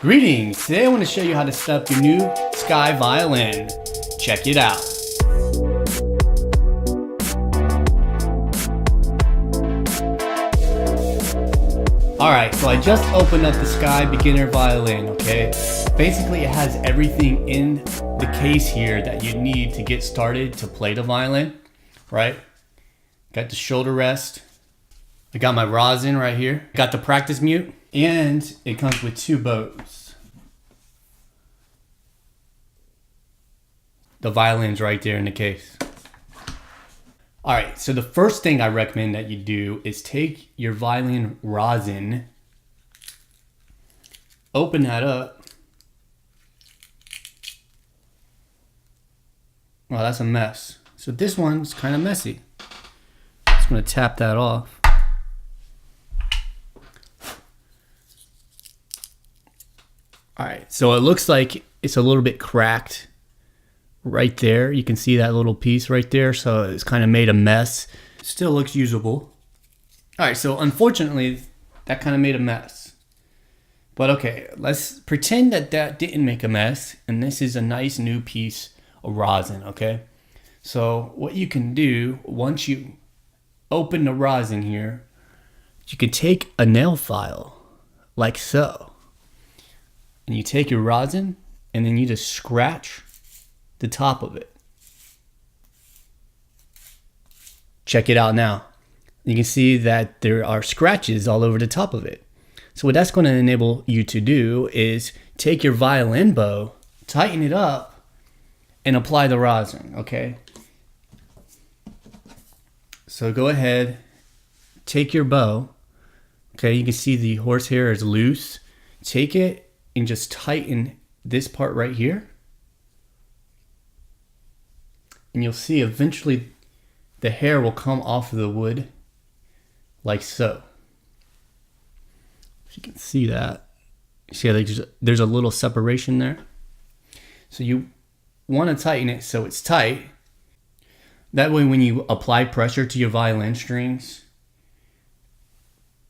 Greetings! Today I want to show you how to set up your new Sky violin. Check it out. Alright, so I just opened up the Sky beginner violin, okay? Basically it has everything in the case here that you need to get started to play the violin, right? Got the shoulder rest. I got my rosin right here. Got the practice mute. And it comes with two bows. The violin's right there in the case. Alright, so the first thing I recommend that you do is take your violin rosin, open that up. Well, that's a mess. So this one's kind of messy. Just gonna tap that off. Alright, so it looks like it's a little bit cracked right there. You can see that little piece right there, so it's kind of made a mess. Still looks usable. Alright, so unfortunately, that kind of made a mess. But okay, let's pretend that that didn't make a mess, and this is a nice new piece of rosin, okay? So what you can do, once you open the rosin here, you can take a nail file, like so. And you take your rosin and then you just scratch the top of it. Check it out now. You can see that there are scratches all over the top of it. So what that's going to enable you to do is take your violin bow, tighten it up, and apply the rosin, okay? So go ahead, take your bow. Okay, you can see the horsehair is loose. Take it and just tighten this part right here. And you'll see eventually the hair will come off of the wood like so. If you can see that. See how there's a little separation there? So you want to tighten it so it's tight. That way when you apply pressure to your violin strings,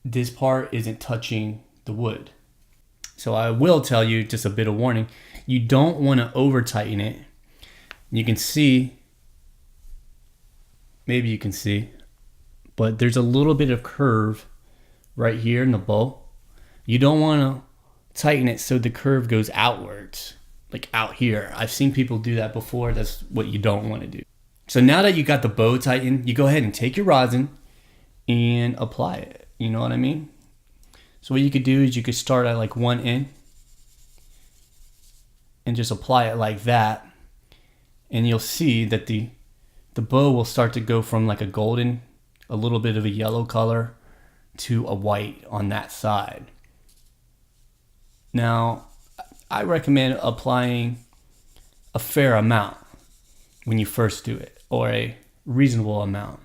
this part isn't touching the wood. So I will tell you, just a bit of warning, you don't want to over tighten it. You can see, maybe you can see, but there's a little bit of curve right here in the bow. You don't want to tighten it so the curve goes outwards, like out here. I've seen people do that before. That's what you don't want to do. So now that you got the bow tightened, you go ahead and take your rosin and apply it. You know what I mean? So what you could do is you could start at like 1 in and just apply it like that. And you'll see that the bow will start to go from like a golden, a little bit of a yellow color to a white on that side. Now, I recommend applying a fair amount when you first do it, or a reasonable amount,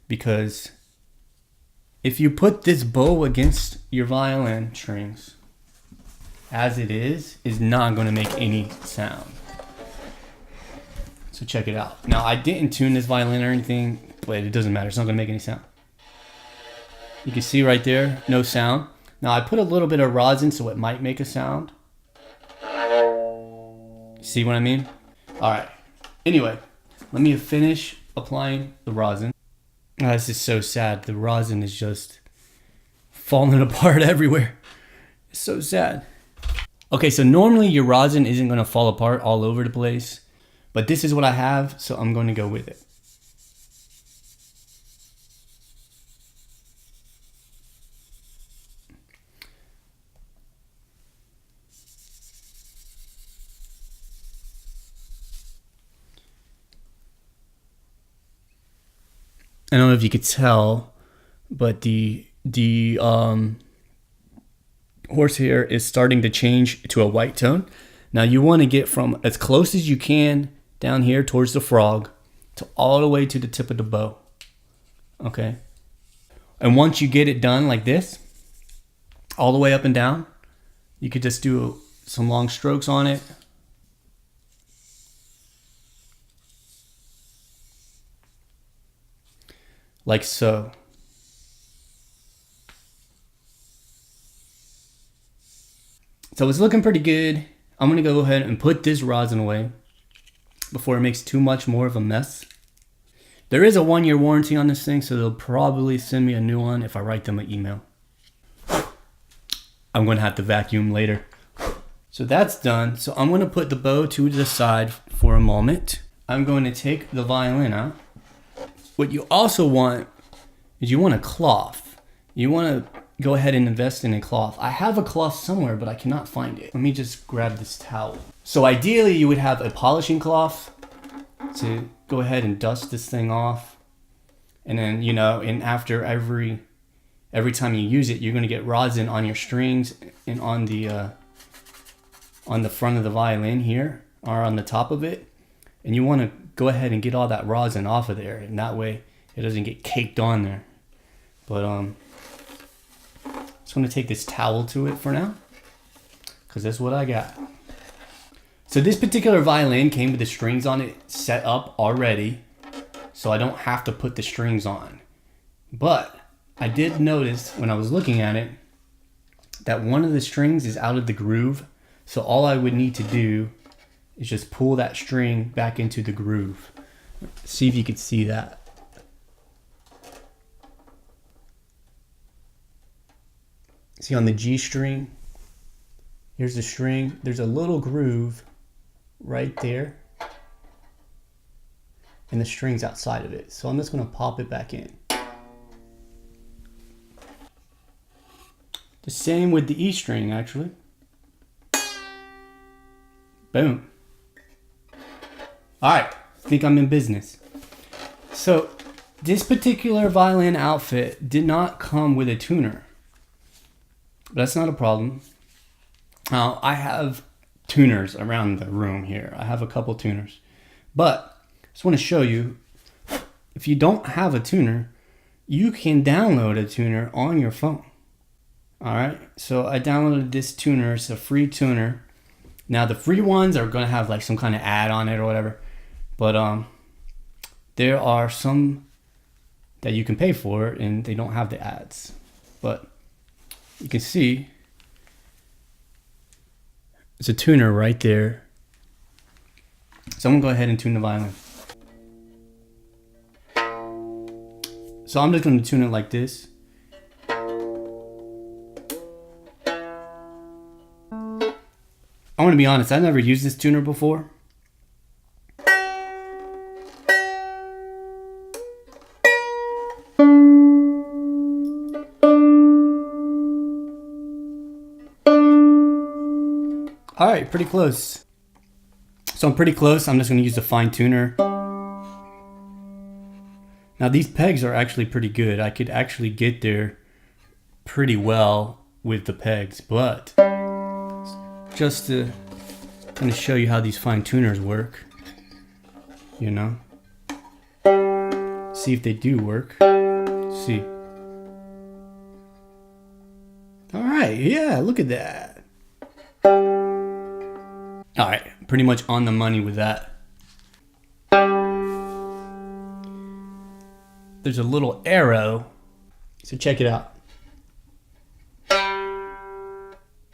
because if you put this bow against your violin strings as it is not going to make any sound. So check it out. Now I didn't tune this violin or anything, but it doesn't matter. It's not going to make any sound. You can see right there, no sound. Now I put a little bit of rosin so it might make a sound. See what I mean? Alright. Anyway, let me finish applying the rosin. Oh, this is so sad. The rosin is just falling apart everywhere. It's so sad. Okay, so normally your rosin isn't going to fall apart all over the place, but this is what I have, so I'm going to go with it. I don't know if you could tell, but the horsehair is starting to change to a white tone. Now you want to get from as close as you can down here towards the frog to all the way to the tip of the bow. Okay. And once you get it done like this, all the way up and down, you could just do some long strokes on it. Like so. So it's looking pretty good. I'm gonna go ahead and put this rosin away before it makes too much more of a mess. There is a 1-year warranty on this thing, so they'll probably send me a new one if I write them an email. I'm gonna have to vacuum later. So that's done. So I'm gonna put the bow to the side for a moment. I'm going to take the violin out. What you also want is you want a cloth. You want to go ahead and invest in a cloth. I have a cloth somewhere, but I cannot find it. Let me just grab this towel. So ideally you would have a polishing cloth to go ahead and dust this thing off. And then, you know, and after every time you use it, you're going to get rosin on your strings and on the front of the violin here, or on the top of it. And you want to go ahead and get all that rosin off of there, and that way it doesn't get caked on there. But just going to take this towel to it for now, because that's what I got. So this particular violin came with the strings on it set up already, so I don't have to put the strings on. But I did notice when I was looking at it that one of the strings is out of the groove. So all I would need to do is just pull that string back into the groove. See if you can see that. See on the G string, here's the string. There's a little groove right there, and the string's outside of it. So I'm just gonna pop it back in. The same with the E string, actually. Boom. All right, I think I'm in business. So this particular violin outfit did not come with a tuner. But that's not a problem. Now, I have tuners around the room here. I have a couple tuners. But I just want to show you, if you don't have a tuner, you can download a tuner on your phone. All right, so I downloaded this tuner. It's a free tuner. Now, the free ones are going to have like some kind of ad on it or whatever. But there are some that you can pay for and they don't have the ads. But you can see it's a tuner right there. So I'm going to go ahead and tune the violin. So I'm just going to tune it like this. I want to be honest, I've never used this tuner before. All right, pretty close. So I'm pretty close. I'm just going to use the fine tuner. Now these pegs are actually pretty good. I could actually get there pretty well with the pegs, but just to kind of show you how these fine tuners work, you know, see if they do work. Let's see. All right, yeah, look at that. All right, pretty much on the money with that. There's a little arrow, so check it out.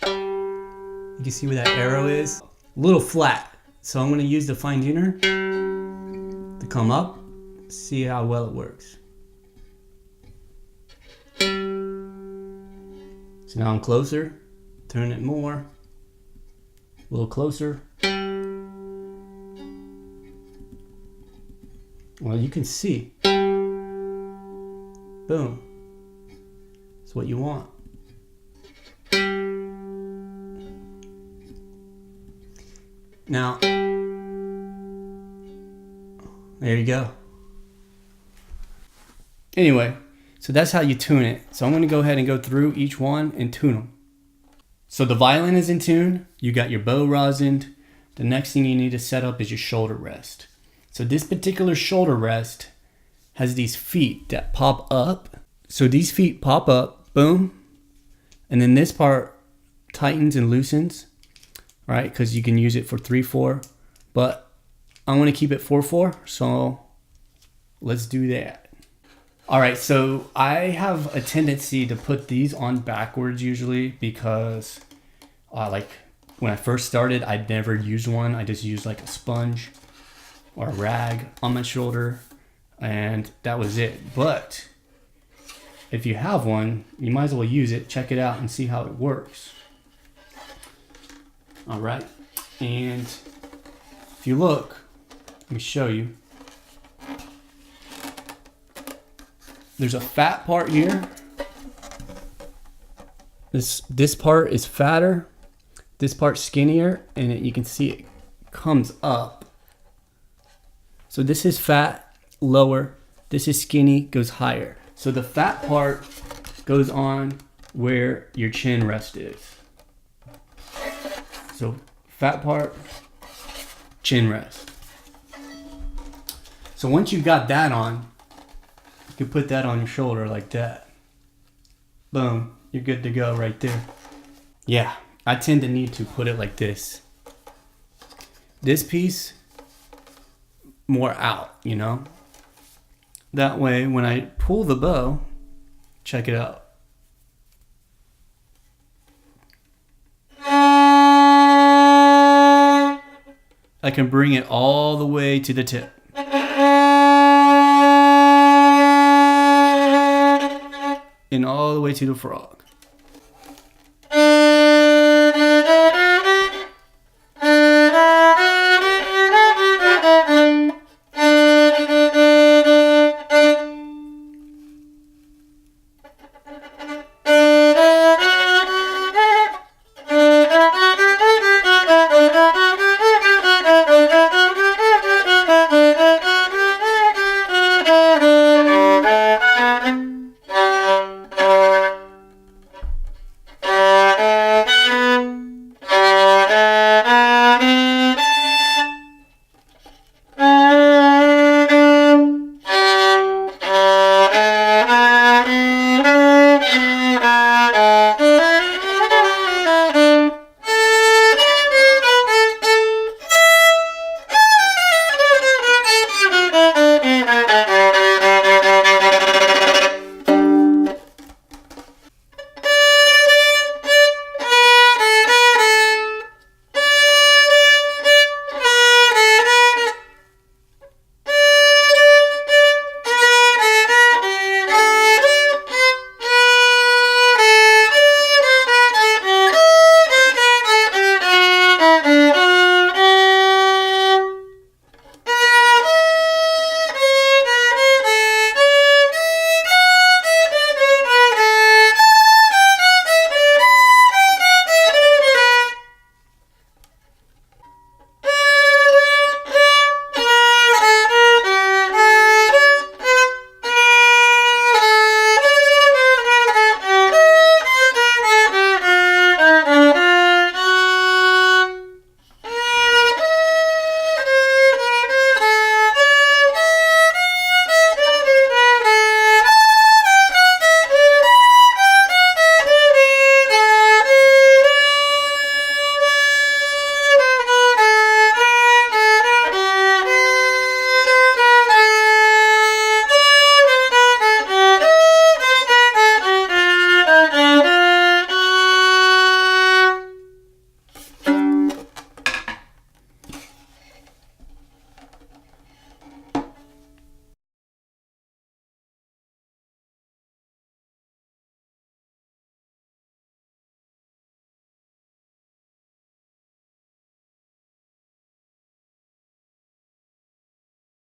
You can see where that arrow is? A little flat. So I'm gonna use the fine tuner to come up, see how well it works. So now I'm closer, turn it more. A little closer. Well, you can see. Boom. That's what you want. Now, there you go. Anyway, so that's how you tune it. So I'm going to go ahead and go through each one and tune them. So the violin is in tune. You got your bow rosined. The next thing you need to set up is your shoulder rest. So this particular shoulder rest has these feet that pop up. So these feet pop up, boom. And then this part tightens and loosens, right? Because you can use it for 3/4. But I want to keep it 4/4. So let's do that. All right, so I have a tendency to put these on backwards usually because Like when I first started, I'd never used one. I just used like a sponge or a rag on my shoulder, and that was it. But if you have one, you might as well use it, check it out, and see how it works. All right, and if you look, let me show you. There's a fat part here. This part is fatter, this part's skinnier, and you can see it comes up. So this is fat, lower. This is skinny, goes higher. So the fat part goes on where your chin rest is. So fat part, chin rest. So once you've got that on, you can put that on your shoulder like that. Boom, you're good to go right there. Yeah, I tend to need to put it like this. This piece more out, you know? That way, when I pull the bow, check it out. I can bring it all the way to the tip. And all the way to the frog.